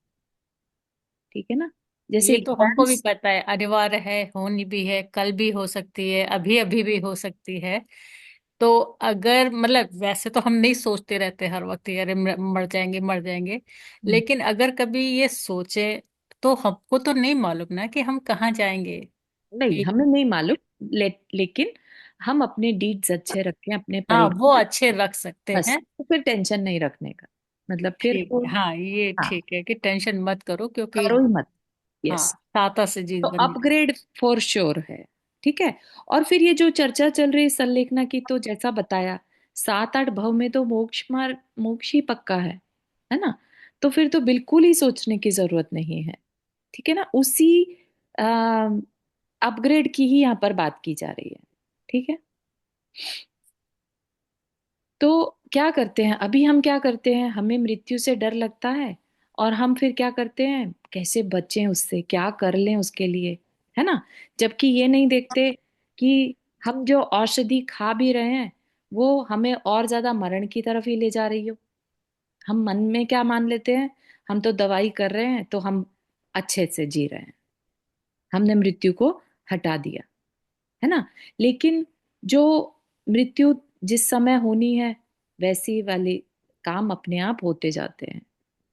ठीक है ना? जैसे ये तो हमको भी एग्जाम्स। पता है, अनिवार्य है, होनी भी है, कल भी हो सकती है, अभी अभी भी हो सकती है। तो अगर मतलब वैसे तो हम नहीं सोचते रहते हर वक्त कि अरे मर जाएंगे मर जाएंगे। लेकिन अगर कभी ये सोचे, तो हमको तो नहीं मालूम ना कि हम कहाँ जाएंगे। नहीं, कि हमें नहीं मालूम, लेकिन हम अपने डीड्स अच्छे रखें, अपने हाँ, वो परिणाम, अच्छे रख सकते बस, हैं। तो फिर टेंशन नहीं रखने का मतलब, फिर ठीक तो है, हाँ ये हाँ, ठीक है कि टेंशन मत करो, क्योंकि करो ही मत। हाँ, यस। ताता से जीत तो बनी। अपग्रेड फॉर श्योर है, ठीक है। और फिर ये जो चर्चा चल रही है संलेखना की, तो जैसा बताया, 7-8 भव में तो मोक्ष मार्ग, मोक्ष ही पक्का है ना? तो फिर तो बिल्कुल ही सोचने की जरूरत नहीं है, ठीक है ना? उसी अपग्रेड की ही यहाँ पर बात की जा रही है, ठीक है। तो क्या करते हैं अभी हम, क्या करते हैं, हमें मृत्यु से डर लगता है, और हम फिर क्या करते हैं, कैसे बचें उससे, क्या कर लें उसके लिए, है ना? जबकि ये नहीं देखते कि हम जो औषधि खा भी रहे हैं, वो हमें और ज्यादा मरण की तरफ ही ले जा रही हो। हम मन में क्या मान लेते हैं, हम तो दवाई कर रहे हैं तो हम अच्छे से जी रहे हैं, हमने मृत्यु को हटा दिया, है ना? लेकिन जो मृत्यु जिस समय होनी है, वैसी वाले काम अपने आप होते जाते हैं,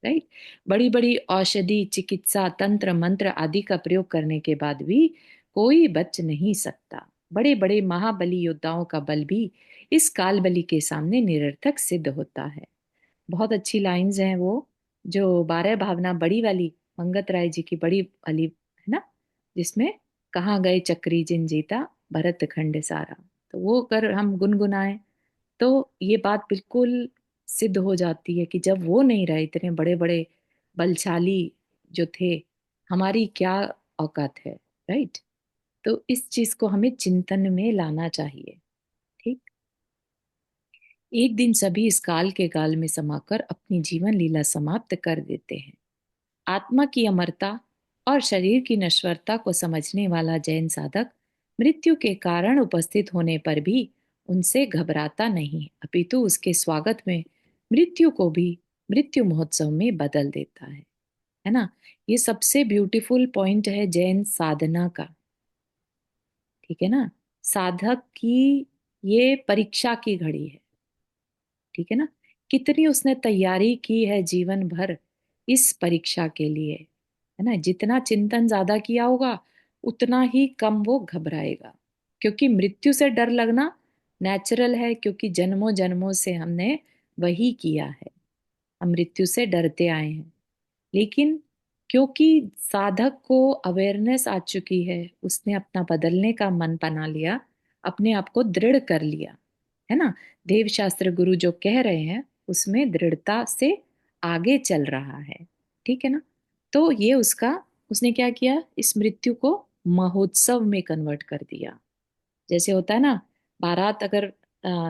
राइट? बड़ी बड़ी औषधि, चिकित्सा, तंत्र मंत्र आदि का प्रयोग करने के बाद भी कोई बच नहीं सकता। बड़े बड़े महाबली योद्धाओं का बल भी इस काल बलि के सामने निरर्थक सिद्ध होता है। बहुत अच्छी लाइंस हैं वो, जो 12 भावना बड़ी वाली, मंगत राय जी की बड़ी वाली, है ना? जिसमें कहाँ गए चक्री जिन जीता, भरत खंड सारा। तो वो अगर हम गुनगुनाएं तो ये बात बिल्कुल सिद्ध हो जाती है कि जब वो नहीं रहे, इतने बड़े बड़े बलशाली जो थे, हमारी क्या औकात है, राइट? तो इस चीज को हमें चिंतन में लाना चाहिए, ठीक। एक दिन सभी इस काल के गाल में समाकर अपनी जीवन लीला समाप्त कर देते हैं। आत्मा की अमरता और शरीर की नश्वरता को समझने वाला जैन साधक मृत्यु के कारण उपस्थित होने पर भी उनसे घबराता नहीं, अपितु उसके स्वागत में मृत्यु को भी मृत्यु महोत्सव में बदल देता है ना। ये सबसे ब्यूटीफुल पॉइंट है जैन साधना का, ठीक है ना। साधक की ये परीक्षा की घड़ी है, ठीक है ना। कितनी उसने तैयारी की है जीवन भर इस परीक्षा के लिए, है ना। जितना चिंतन ज्यादा किया होगा उतना ही कम वो घबराएगा, क्योंकि मृत्यु से डर लगना नेचुरल है, क्योंकि जन्मों जन्मों से हमने वही किया है, हम मृत्यु से डरते आए हैं। लेकिन क्योंकि साधक को अवेयरनेस आ चुकी है, उसने अपना बदलने का मन बना लिया, अपने आप को दृढ़ कर लिया, है ना। देव शास्त्र गुरु जो कह रहे हैं उसमें दृढ़ता से आगे चल रहा है, ठीक है ना। तो ये उसका, उसने क्या किया, इस मृत्यु को महोत्सव में कन्वर्ट कर दिया। जैसे होता है ना, बारात अगर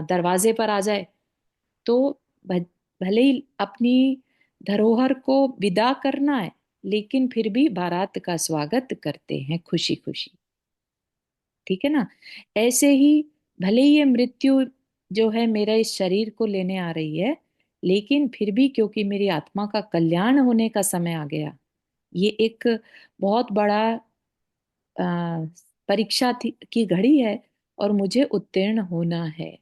दरवाजे पर आ जाए तो भ- भले ही अपनी धरोहर को विदा करना है, लेकिन फिर भी बारात का स्वागत करते हैं खुशी खुशी, ठीक है ना। ऐसे ही भले ही ये मृत्यु जो है मेरा इस शरीर को लेने आ रही है, लेकिन फिर भी क्योंकि मेरी आत्मा का कल्याण होने का समय आ गया, ये एक बहुत बड़ा अ, परीक्षा थी की घड़ी है, और मुझे उत्तीर्ण होना है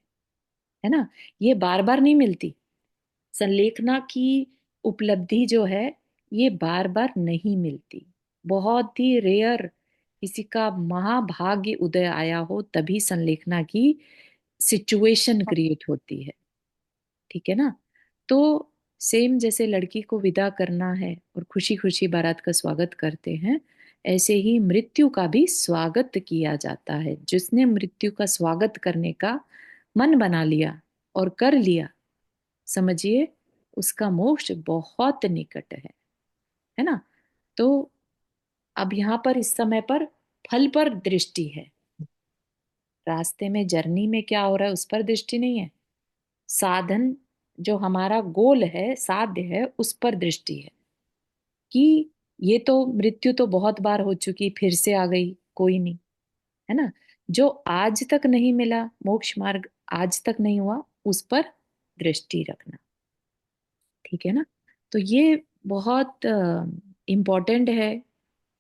ना। ये बार बार नहीं मिलती। संलेखना की उपलब्धि जो है ये बार बार नहीं मिलती, बहुत ही रेयर, किसी का महाभाग्य उदय आया हो तभी संलेखना की सिचुएशन क्रिएट होती है, ठीक है ना। तो सेम जैसे लड़की को विदा करना है और खुशी खुशी बारात का स्वागत करते हैं, ऐसे ही मृत्यु का भी स्वागत किया जाता है। जिसने मृत्यु का स्वागत करने का मन बना लिया और कर लिया, समझिए उसका मोक्ष बहुत निकट है ना। तो अब यहाँ पर इस समय पर फल पर दृष्टि है, रास्ते में जर्नी में क्या हो रहा है उस पर दृष्टि नहीं है। साधन जो हमारा गोल है, साध्य है, उस पर दृष्टि है कि ये तो मृत्यु तो बहुत बार हो चुकी, फिर से आ गई, कोई नहीं, है ना। जो आज तक नहीं मिला मोक्ष मार्ग, आज तक नहीं हुआ, उस पर दृष्टि रखना, ठीक है ना। तो ये बहुत इम्पोर्टेंट है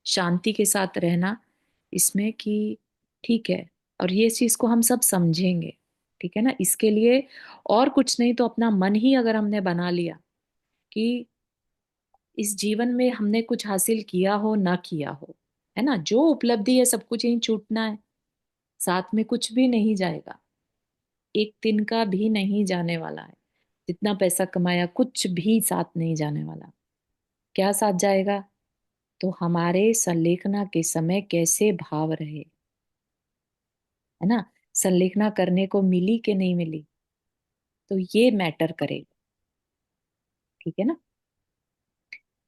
शांति के साथ रहना इसमें, कि ठीक है, और ये चीज को हम सब समझेंगे, ठीक है ना। इसके लिए और कुछ नहीं तो अपना मन ही अगर हमने बना लिया कि इस जीवन में हमने कुछ हासिल किया हो ना किया हो, है ना, जो उपलब्धि है सब कुछ यहीं छूटना है, साथ में कुछ भी नहीं जाएगा, एक दिन का भी नहीं जाने वाला है। जितना पैसा कमाया कुछ भी साथ नहीं जाने वाला। क्या साथ जाएगा, तो हमारे संलेखना के समय कैसे भाव रहे, है ना। संलेखना करने को मिली कि नहीं मिली, तो ये मैटर करेगा, ठीक है ना।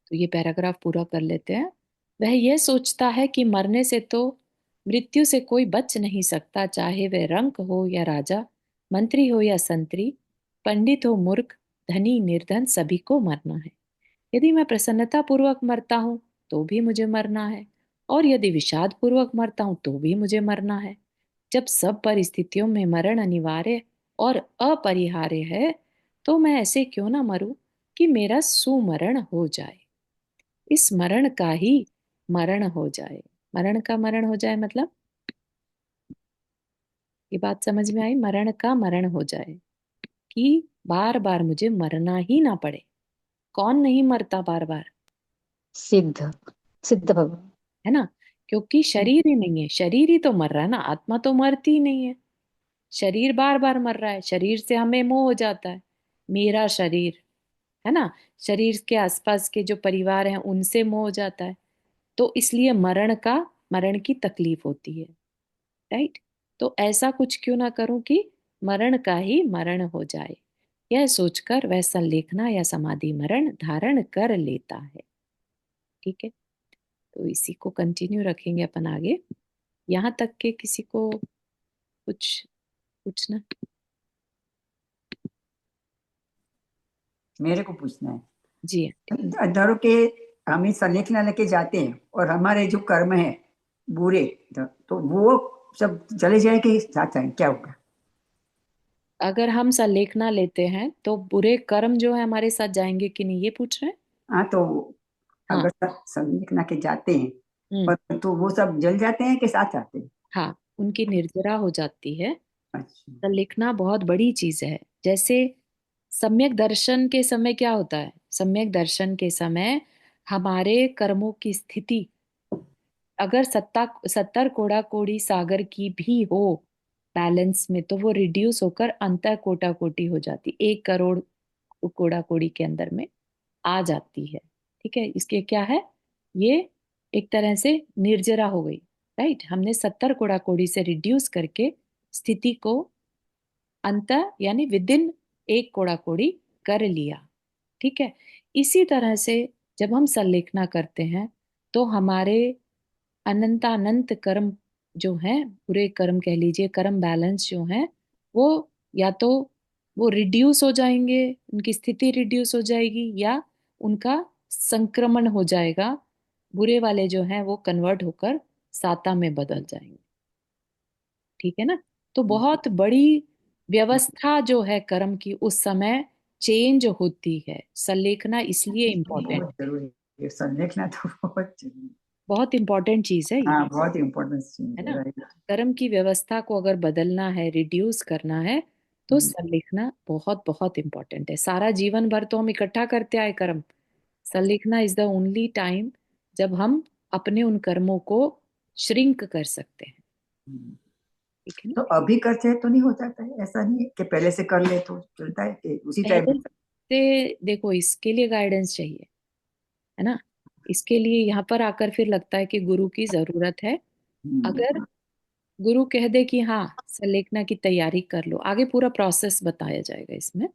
तो ये पैराग्राफ पूरा कर लेते हैं। वह यह सोचता है कि मरने से तो मृत्यु से कोई बच नहीं सकता, चाहे वह रंक हो या राजा, मंत्री हो या संतरी, पंडित हो मूर्ख, धनी निर्धन, सभी को मरना है। यदि मैं प्रसन्नता पूर्वक मरता हूं तो भी मुझे मरना है, और यदि विषाद पूर्वक मरता हूं तो भी मुझे मरना है। जब सब परिस्थितियों में मरण अनिवार्य और अपरिहार्य है, तो मैं ऐसे क्यों ना मरूं कि मेरा सुमरण हो जाए। इस मरण का ही मरण हो जाए। मरण का मरण हो जाए मतलब, ये बात समझ में आई, मरण का मरण हो जाए कि बार बार मुझे मरना ही ना पड़े। कौन नहीं मरता बार बार, सिद्ध सिद्ध भगवान। है ना। क्योंकि शरीर ही नहीं है, शरीर ही तो मर रहा है ना, आत्मा तो मरती ही नहीं है। शरीर बार बार मर रहा है, शरीर से हमें मोह हो जाता है, मेरा शरीर, है ना। शरीर के आसपास के जो परिवार हैं उनसे मोह हो जाता है, तो इसलिए मरण की तकलीफ होती है, राइट। तो ऐसा कुछ क्यों ना करूं कि मरण का ही मरण हो जाए, यह सोचकर वह संलेखना या समाधि मरण धारण कर लेता है, ठीक है। तो इसी को कंटिन्यू रखेंगे अपन आगे, यहाँ तक के किसी को कुछ पूछना। मेरे को पूछना है। जी हाँ, ठीक। धरो के हम इस संलेखना लेके जाते हैं और हमारे जो कर्म है बुरे, तो वो सब चले जाए कि साथ आए, क्या होगा? अगर हम संलेखना लेते हैं तो बुरे कर्म जो है हमारे साथ जाएंगे कि नहीं, ये पूछ रहे हैं? हाँ, तो हाँ। अगर संलेखना के जाते हैं हम्म। और तो वो सब जल जाते हैं कि साथ आते हैं? हाँ, उनकी निर्जरा हो जाती है। अच्छा। तो लिखना बहुत बड़ी चीज है। जैसे सम्यक दर्शन के समय क्या होता है? सम्यक दर्शन के समय हमारे कर्मों की स्थिति अगर 70 कोड़ा कोड़ी सागर की भी हो बैलेंस में, तो वो रिड्यूस होकर अंत कोटा कोटि हो जाती, 1 करोड़ कोड़ा कोड़ी के अंदर में आ जाती है। ठीक है, इसके क्या है, ये एक तरह से निर्जरा हो गई। राइट, हमने 70 कोड़ा कोड़ी से रिड्यूस करके स्थिति को अंत यानी विद इन 1 कोड़ा कोड़ी कर लिया। ठीक है, इसी तरह से जब हम संलेखना करते हैं तो हमारे अनंतानंत कर्म जो हैं, पूरे कर्म कह लीजिए, कर्म बैलेंस जो हैं, वो या तो वो रिड्यूस हो जाएंगे, उनकी स्थिति रिड्यूस हो जाएगी, या उनका संक्रमण हो जाएगा। बुरे वाले जो हैं वो कन्वर्ट होकर साता में बदल जाएंगे। ठीक है ना? तो बहुत बड़ी व्यवस्था जो है कर्म की उस समय चेंज होती है। संलेखना इसलिए इम्पोर्टेंट, बहुत जरूरी है संलेखना, तो बहुत जरूरी। बहुत इंपॉर्टेंट चीज है ये। हाँ, बहुत इम्पोर्टेंट चीज है है, ना? राइट। कर्म की व्यवस्था को अगर बदलना है, रिड्यूस करना है, तो संलेखना बहुत बहुत इंपॉर्टेंट है। सारा जीवन भर तो हम इकट्ठा करते आए कर्म, संलेखना इज द ओनली टाइम जब हम अपने उन कर्मों को श्रिंक कर सकते हैं। ठीक है ना? तो अभी करते हैं तो नहीं हो जाता है? ऐसा नहीं है कि पहले से कर ले तो चलता है कि उसी टाइम? पहले से देखो, इसके लिए गाइडेंस चाहिए, है ना? इसके लिए यहाँ पर आकर फिर लगता है कि गुरु की जरूरत है। अगर गुरु कह दे कि हाँ संलेखना की तैयारी कर लो, आगे पूरा प्रोसेस बताया जाएगा, इसमें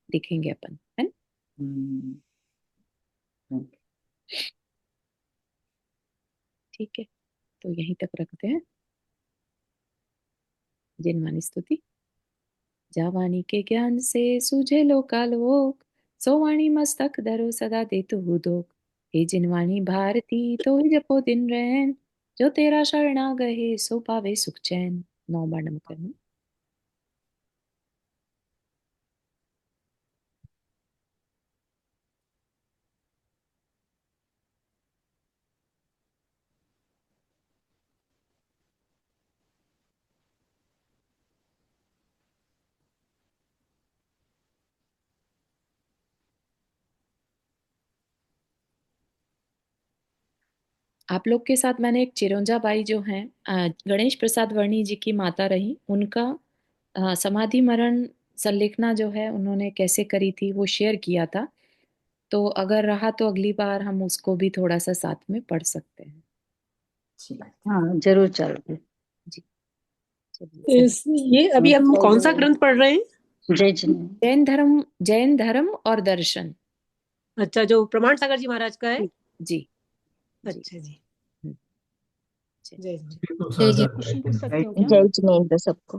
देखेंगे अपन, है ना? ठीक है, तो यहीं तक रखते हैं। जिनवानी स्तुति। जा वाणी के ज्ञान से सूझे लोकालोक, सो वाणी मस्तक धरो सदा देतु दोक। हे जिनवाणी भारती तो ही जपो दिन रैन, जो तेरा शरणा गए सो पावे सुख चैन। 9 बार नमन करना। आप लोग के साथ मैंने एक चिरंजा बाई जो हैं, गणेश प्रसाद वर्णी जी की माता रही, उनका समाधि मरण संलेखना जो है उन्होंने कैसे करी थी वो शेयर किया था। तो अगर रहा तो अगली बार हम उसको भी थोड़ा सा साथ में पढ़ सकते हैं। अच्छी बात। हाँ, जरूर चलो। जी, चलिए। ये अभी हम कौन सा ग्रंथ पढ़ रहे हैं? जय जिनेन्द्र। जैन धर्म, जैन धर्म और दर्शन। अच्छा, जो प्रमाण सागर जी महाराज का है। जी जी। अच्छा जी, हम्म, चलिए। जय जी। जय क्वेश्चन पूछ सकते हो क्या? जय जिनेन्द्र सबको।